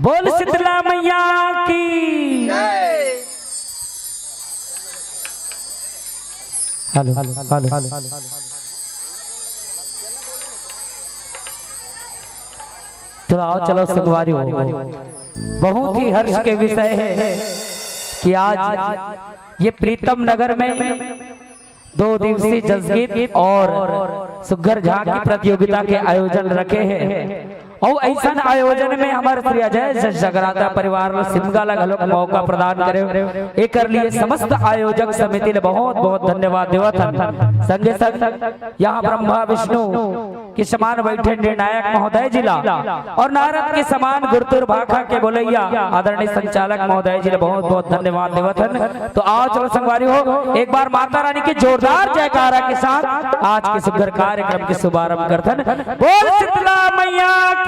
बोल शीतला मैया की। Hello hello hello. चलो आओ, चलो संगवारी हो। बहुत ही हर्ष के विषय है कि आज ये प्रीतम नगर में 2 दिवसीय जसगीत और सुग्घर झांक की प्रतियोगिता के आयोजन रखे हैं। और ऐसा आयोजन में हमारे श्री अजय जगराता परिवार सिमगा लगलोक मौका प्रदान करे। एक कर लिए समस्त आयोजक समिति ने बहुत बहुत धन्यवाद देवत। संगे संग यहाँ ब्रह्मा विष्णु के समान बैठे निर्णायक महोदय जिला और नारद के समान गुरुतुर भाखा के बोलैया आदरणीय संचालक महोदय जी ने बहुत बहुत धन्यवाद देवत। तो आओ चलो संगवारी हो, एक बार माता रानी की जोरदार जयकारा के साथ आज के सुंदर कार्यक्रम के शुभारंभ करथन। बोल शीतला मैया की।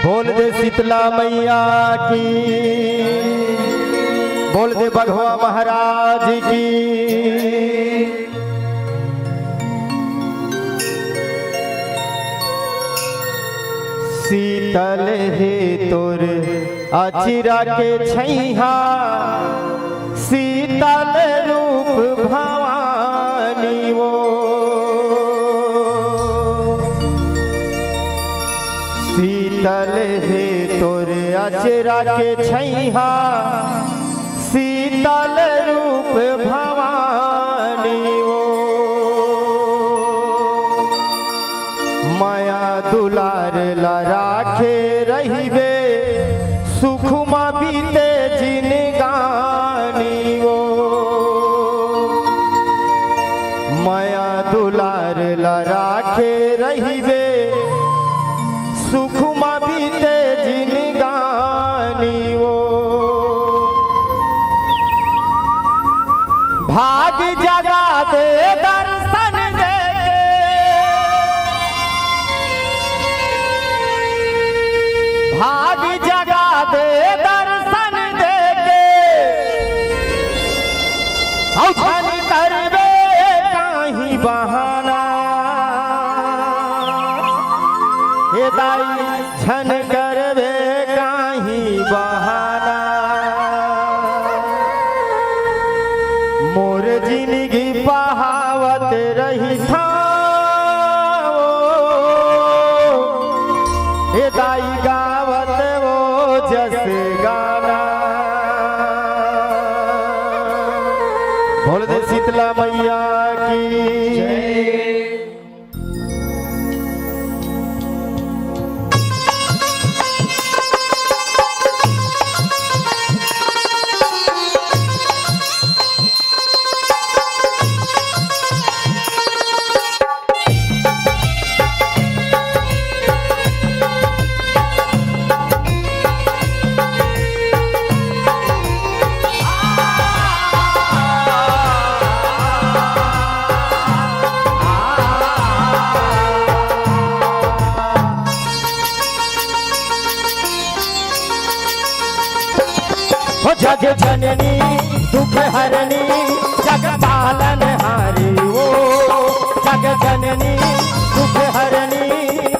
बोल दे शीतला मैया की, बोल दे बघवा महाराज की। शीतल हे तोर अचिरा के छैहा, शीतल रूप भवानी वो। शीतल हे तोर अचिरा के छैहा, शीतल रूप भवानी वो। माया दुलार ला राखे रहिबे, सुखमा बीते जिनगानी वो। माया दुलार ला राखे रहिबे, सुखमा बीते जिनगानी वो। भाग जगा दे दर्शन दे, भाग जगा दे दर्शन दे के, औछन करबे काहीं बहाना। हे दाई छन करबे काहीं बहाना। मोर जिंदगी बहावत रही था, हे दाई गावत वो जस गाना। बोल दे शीतला मैया की। जग जननी दुख हरनी, जग पालन हारी वो। जग जननी दुख हरनी,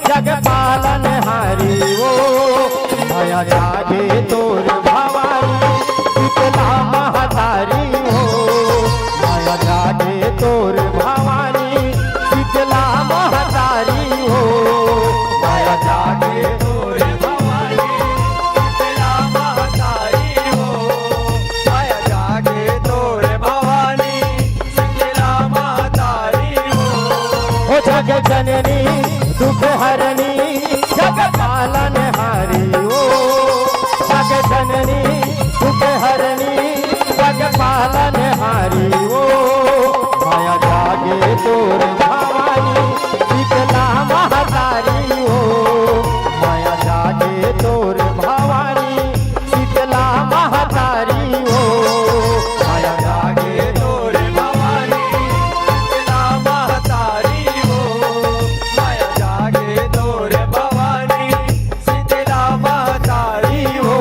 जग पालन हारी वो। माया जागे तोर भवानी, शीतला महतारी हो। माया जागे तोर भवानी, शीतला महतारी हो। माया जागे तोर भवानी, शीतला महतारी हो। माया जागे तोर भवानी, शीतला महतारी हो। ओ जग जननी दुख हरनी, जग पालन हारी हो। जग जननी दुख हरनी, जग पालन हारी हो। माया जागे तोर भवानी, शीतला महतारी हो। माया जागे तोर भवानी, शीतला महतारी हो। माया जागे तोर भवानी, शीतला महतारी हो। माया जागे तोर भवानी, शीतला महतारी हो।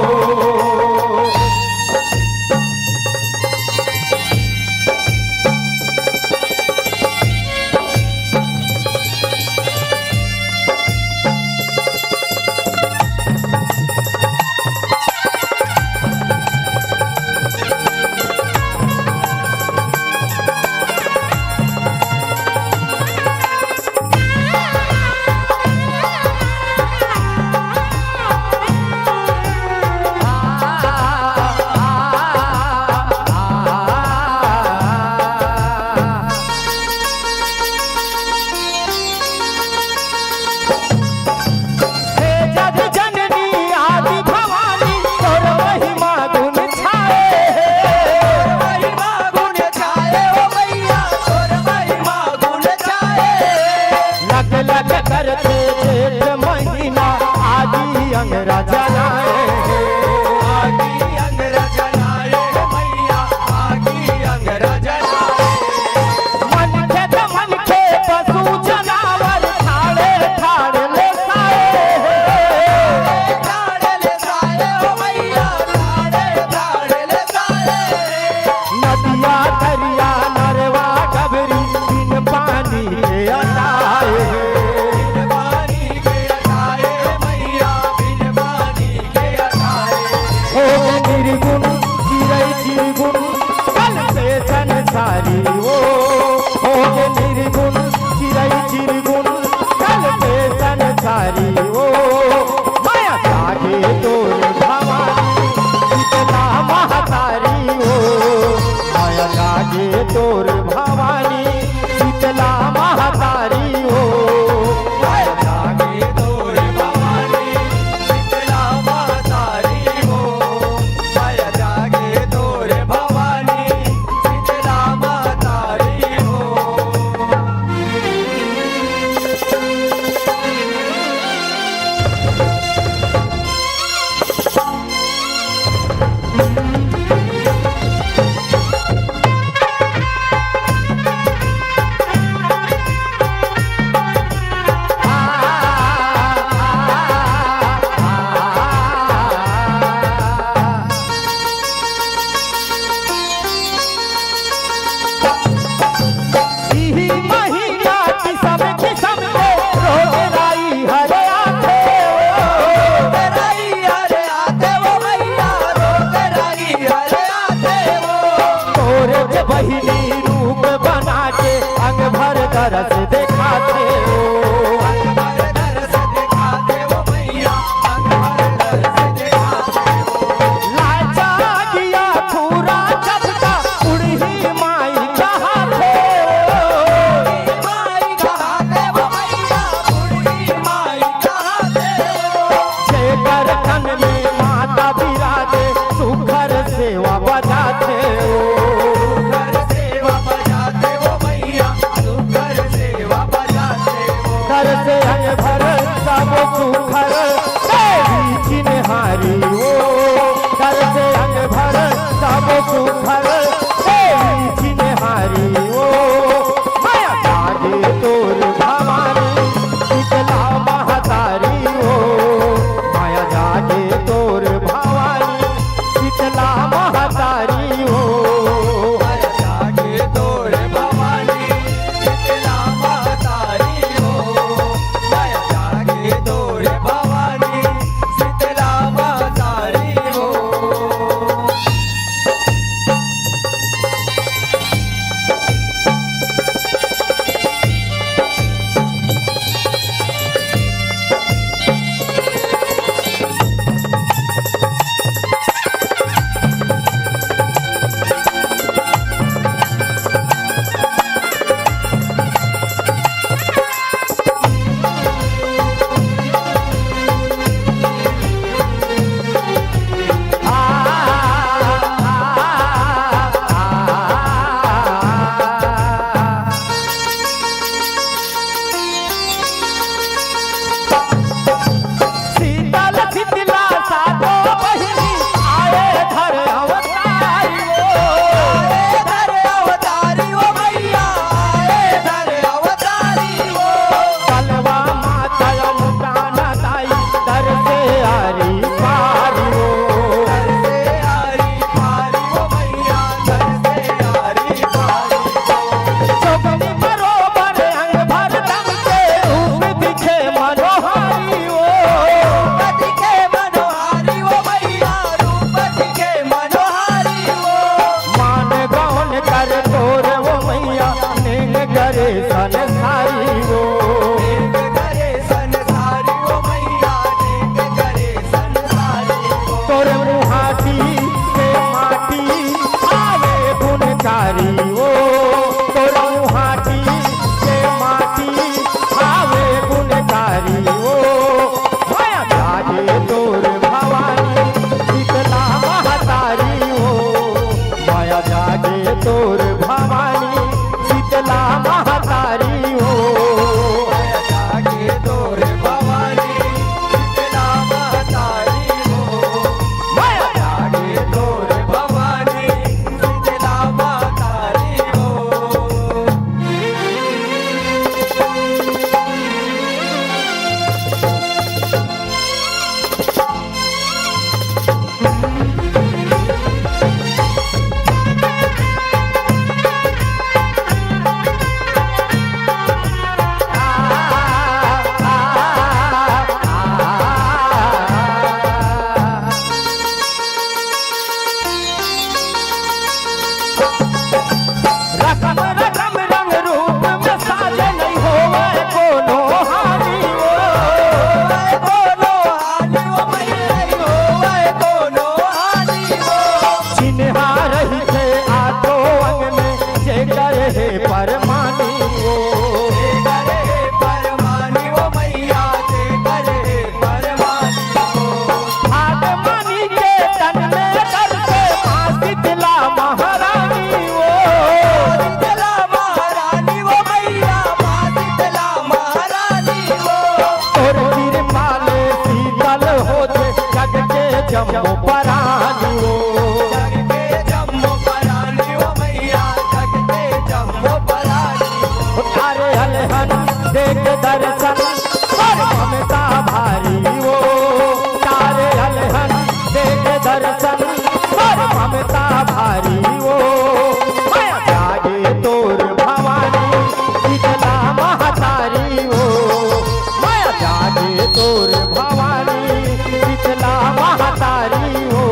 सुखर देवी चिन्हारी हो दर से अंग भर तब सुखर देवी चिन्हारी हो माया जागे तोर भवानी शीतला महतारी हो माया जागे तोर भवानी शीतला महतारी हो माया जागे तोर भवानी शीतला महतारी हो माया जागे तोर भवानी शीतला महतारी हो शीतल शीतला सातो बहिनी आए धर अवतारी हो आए धर अवतारी हो मैया आए धर अवतारी हो कलवा माता मुकाना ताई दर से आरी पारी हो घर से आरी पारी हो मैया घर से आरी पारी हो चौकनी बरोबर अंग भर दम के रूप दिखे मनोहारी हो रूप दिखे मनोहारी हो मैया रूप दिखे मनोहारी हो मान गौन कर तोर वो मैया नेंग करे संसारी हो नेक करे संसारी हो मैया नेक करे संसारी हो तोर मुहाटी के माटी आवे गुणकारी हो तोर मुहाटी के माटी आवे गुणकारी हो माया जागे तोर भवानी शीतला महतारी हो माया जागे तोर भवानी शीतला महतारी हो माया जागे तोर भवानी शीतला महतारी हो माया जागे तोर भवानी शीतला महतारी हो रकम रकम रंग रूप में साजे नहीं होवे कोनो हानि हो ओए कोनो हानि हो मैया ओए कोनो हानि हो चिन्हा रही थे आठो अंग में जे करे हे परमानी हो जे करे परमानी हो मैया जे करे परमानी हो आगमनी के तन में करते माँ शीतला महारानी हो शीतला महारानी हो मैया माँ शीतला महारानी हो और कृपा ले शीतल होते जग के जम्मो परानी हो जग के जम्मो परानी हो मैया जग के जम्मो परानी हो तारे अलहन देख दर्शन और ममता भारी हो तारे अलहन देख दर्शन और ममता भारी हो माया जागे तोर भवानी शीतला महतारी हो माया जागे तोर भवानी शीतला महतारी हो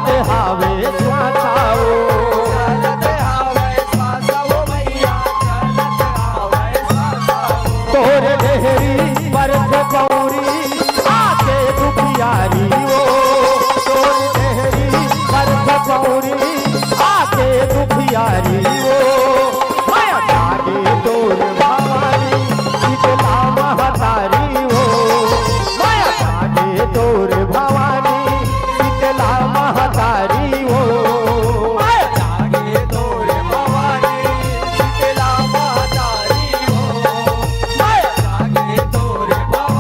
चलत हावे श्वासाओ चलत आवे श्वासा वो मैया चलत आवे श्वासा तोरे देहरी बरस गौरी आके दुखियारी ओ तोरे देहरी बरस गौरी आके दुखियारी ओ माया जागे तोर भवानी शीतला महतारी ओ माया जागे तोर भवानी शीतला महतारी ओ माया जागे तोरे भवानी शीतला महतारी हो माया जागे तोरे भवानी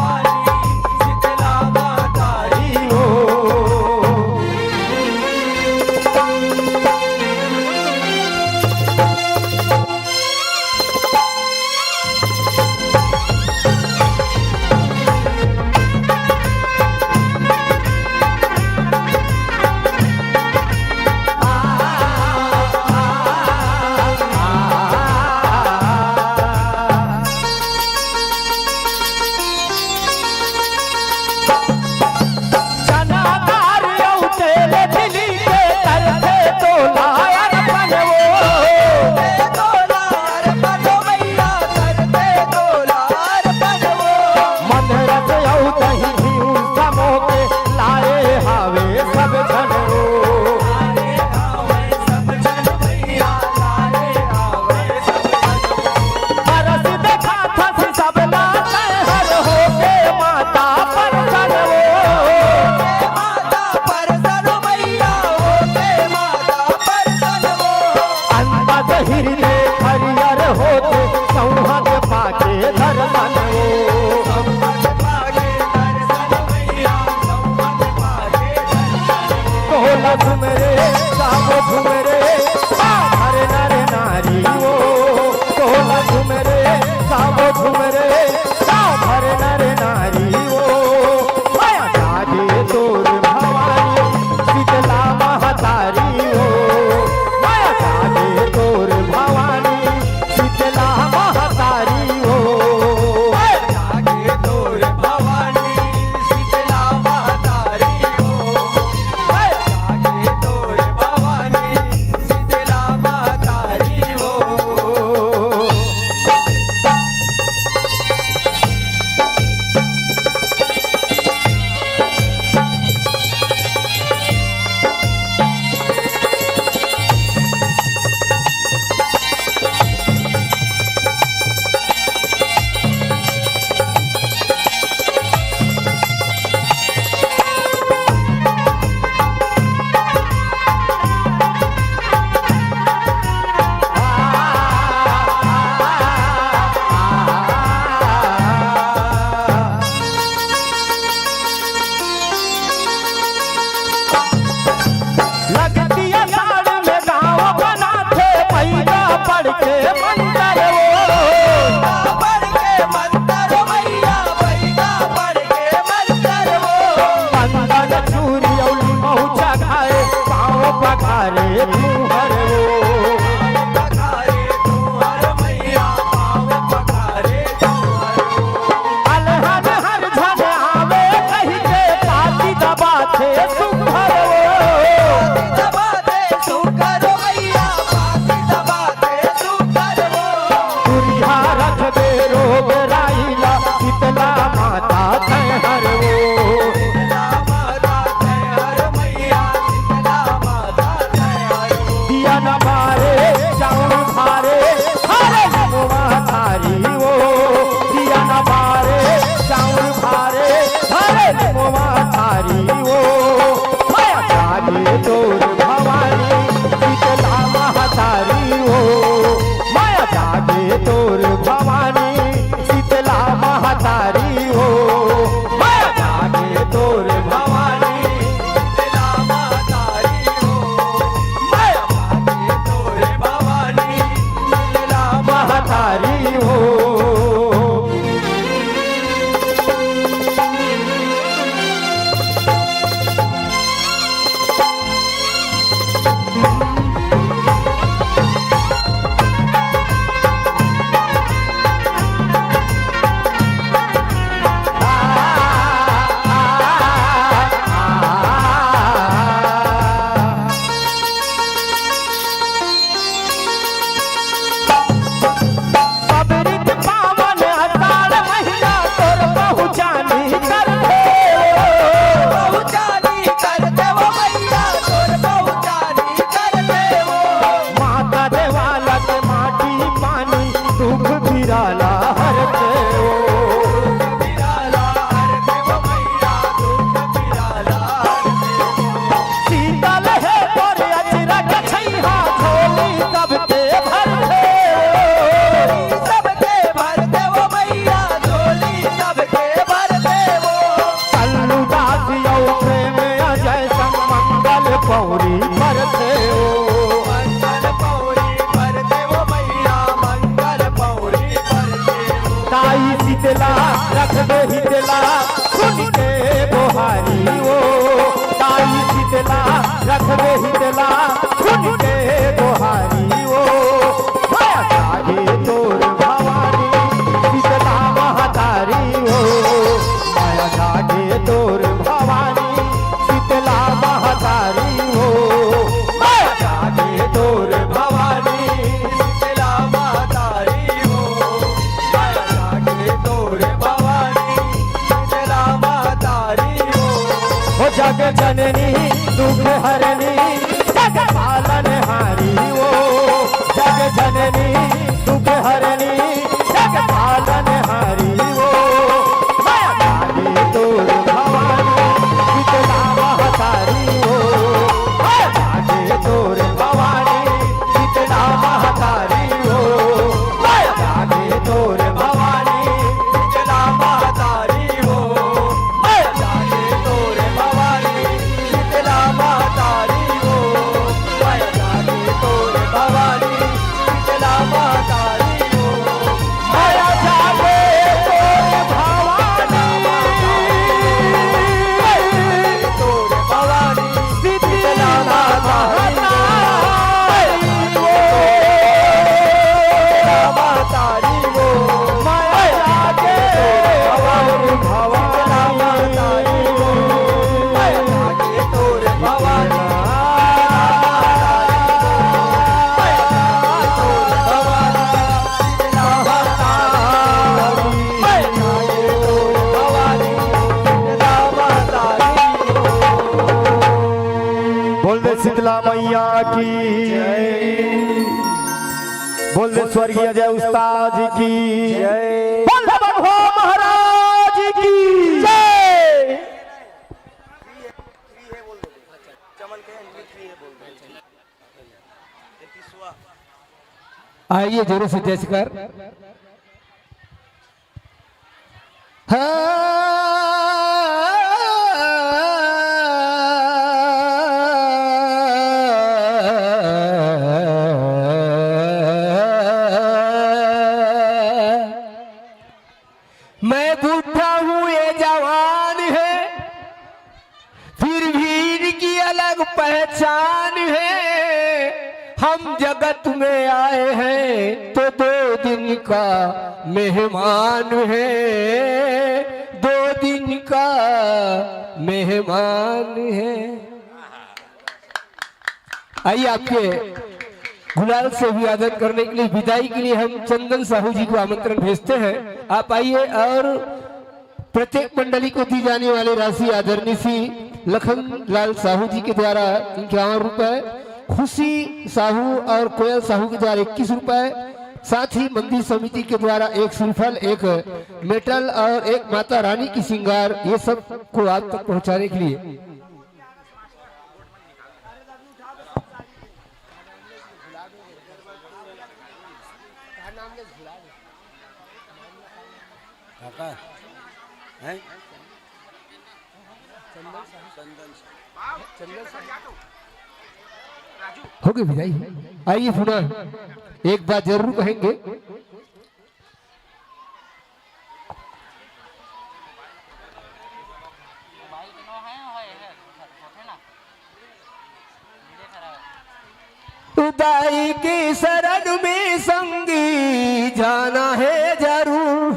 रखबे हितला सुन के बोहारी वो ताई शीतला रखबे हितला सुन के बोहारी वो माया जागे तोर भवानी शीतला महातारी वो माया जागे तोर भवानी शीतला महातारी वो माया जागे तोर भवानी शीतला महतारी हो माया जागे तोर भवानी शीतला महतारी हो जग जननी दुख हरनी जग पालन हारी वो जग जननी दुख हरनी जग पालन हारी वो माया जागे तोर भवानी शीतला महतारी वो माया जागे तोर भवानी शीतला महतारी वो माया जागे तोर भवानी शीतला महतारी हो माया जागे तोर भवानी शीतला महतारी हो माया जागे तोर भवानी शीतला महतारी हो माया जागे तोर भवानी तोर भवानी शीतला महतारी महतारी हो माया जागे भवानी महतारी हो माया जागे तोर भवानी बोल दे शीतला मैया की बोल दे स्वर्गीय जय उस्ताद जी की बोल दे बंधुआ महाराज की जय। आइए जोरों से जय कर मैं बूढ़ा हूँ ये जवान है फिर भी इनकी अलग पहचान है हम जगत में आए हैं तो 2 दिन का मेहमान है 2 दिन का मेहमान है। आइए आपके गुलाल से अभिवादन करने के लिए विदाई के लिए हम चंदन साहू जी को आमंत्रण भेजते हैं। आप आइए और प्रत्येक मंडली को दी जाने वाली राशि आदरणीय श्री लखन लाल साहू जी के द्वारा 51 रुपए, खुशी साहू और कोयल साहू के द्वारा 21 रुपए, साथ ही मंदिर समिति के द्वारा 1 श्रीफल, 1 मेटल और 1 माता रानी की श्रृंगार, ये सब को आप तक पहुंचाने के लिए हो गई विदाई। आइए पुनः एक बात जरूर कहेंगे, उदाई की शरण में संगी जाना है जरूर।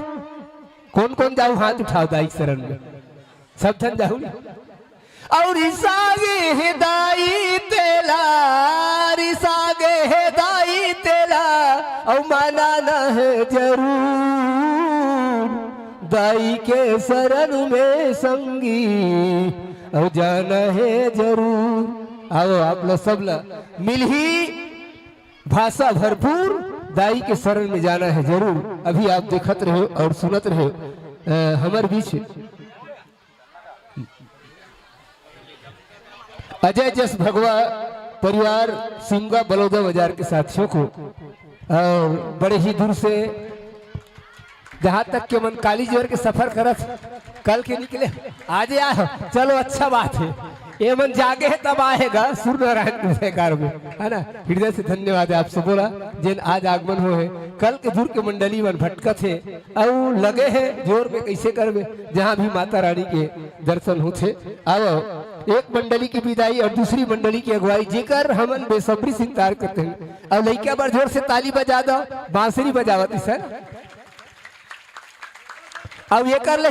कौन कौन जाऊ हाथ उठाओ दाई शरण में, सब धन जाऊ और सागे है दाई तेला, सागे है दाई तेला और मनाना है जरूर। दाई के शरण में संगी और जाना है जरूर। आओ आप लोग सब मिल ही भाषा भरपूर दाई के शरण में जाना है जरूर। अभी आप देखत रहे और सुनत रहे हमारे बीच अजय जस भगवा परिवार सिमगा बलौदा बाजार के साथियों को और बड़े ही दूर से जहाँ तक के मन काली जोर के सफर करत कल के निकले आज आ चलो अच्छा बात है। ये मन जागे है तब आएगा सूर्य नारायण सहकार में, है ना। हृदय से धन्यवाद है आपसे बोला जिन आज आगमन हो है। कल के दूर के मंडली मन भटकत है और लगे है जोर में कैसे करवे जहाँ भी माता रानी के दर्शन होते। अब एक मंडली की विदाई और दूसरी मंडली की अगुवाई जेकर हमन बेसब्री से इंतजार करते हैं। अब लड़का बार जोर से ताली बजा दो, बांसुरी बजावती सर। अब ये कर ले